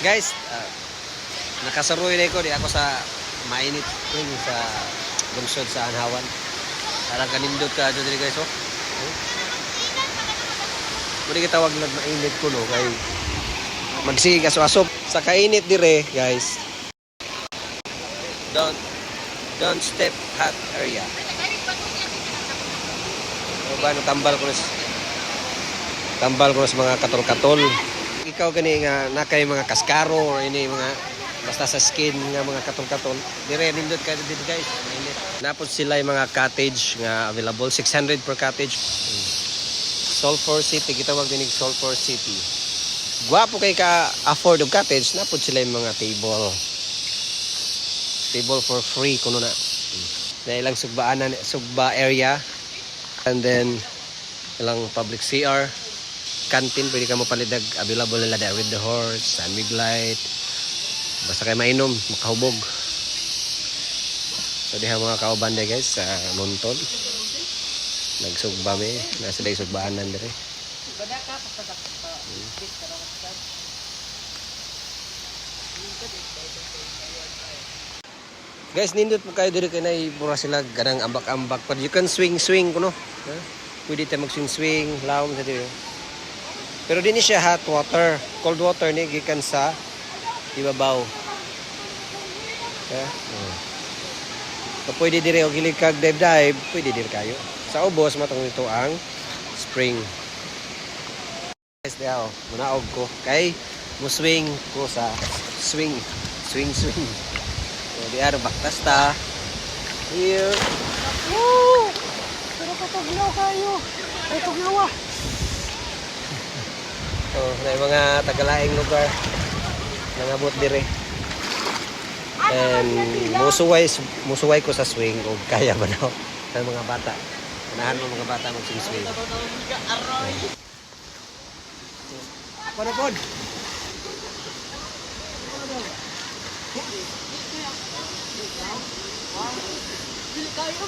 Guys, nakasaroy na ko di ako sa mainit spring sa lungsod sa Anhawan. Parang kanindot ka dito guys, oh. Muli kita tawag lang mainit ko no kay magsige aso-asop sa kainit dire, guys. Don't step hot area. Ba no tambal ko sa mga katol-katol. Ikaw gani nga nakay mga kaskaro or ini mga basta sa skin nga mga katol-katol. Dire nindot ka dito guys. Mainit. Napod sila yung mga cottage nga available 600 per cottage. Sulphur City, gitawag din Sulphur City. Gwapo kay ka afford og cottage, napod sila yung mga table for free kuno na. Na ilang sugba area and then ilang public CR, canteen pwede ka mapalidag available nila there with the horse, San Miglite. Basta kay mainom, makahubog. So diha mga kauban day guys sa Montol. Nagsugba mi, nasa day sugbaanan dire. Guys, nindot mo kayo dire kay nay mura sila ganang ambak-ambak. But you can swing kuno. Pwede tayo mag-swing, lawom sa dire. Pero din siya hot water, cold water ni gikan sa ibabaw. So, pwede dire og gilig kag dive, pwede dire kayo. Sa ubos matong nito ang spring. Guys, daw, munaog ko kay mo swing ko sa swing. So, di ara baktas ta. Here. Woo! Pero patugnaw kayo. Ay, tugnawa. So, na mga tagalaing lugar nangabot dire. And musuway ko sa swing o kaya ba daw ng mga bata. Unahan mo mga bata mag-swing. Ano po? Dili kayo.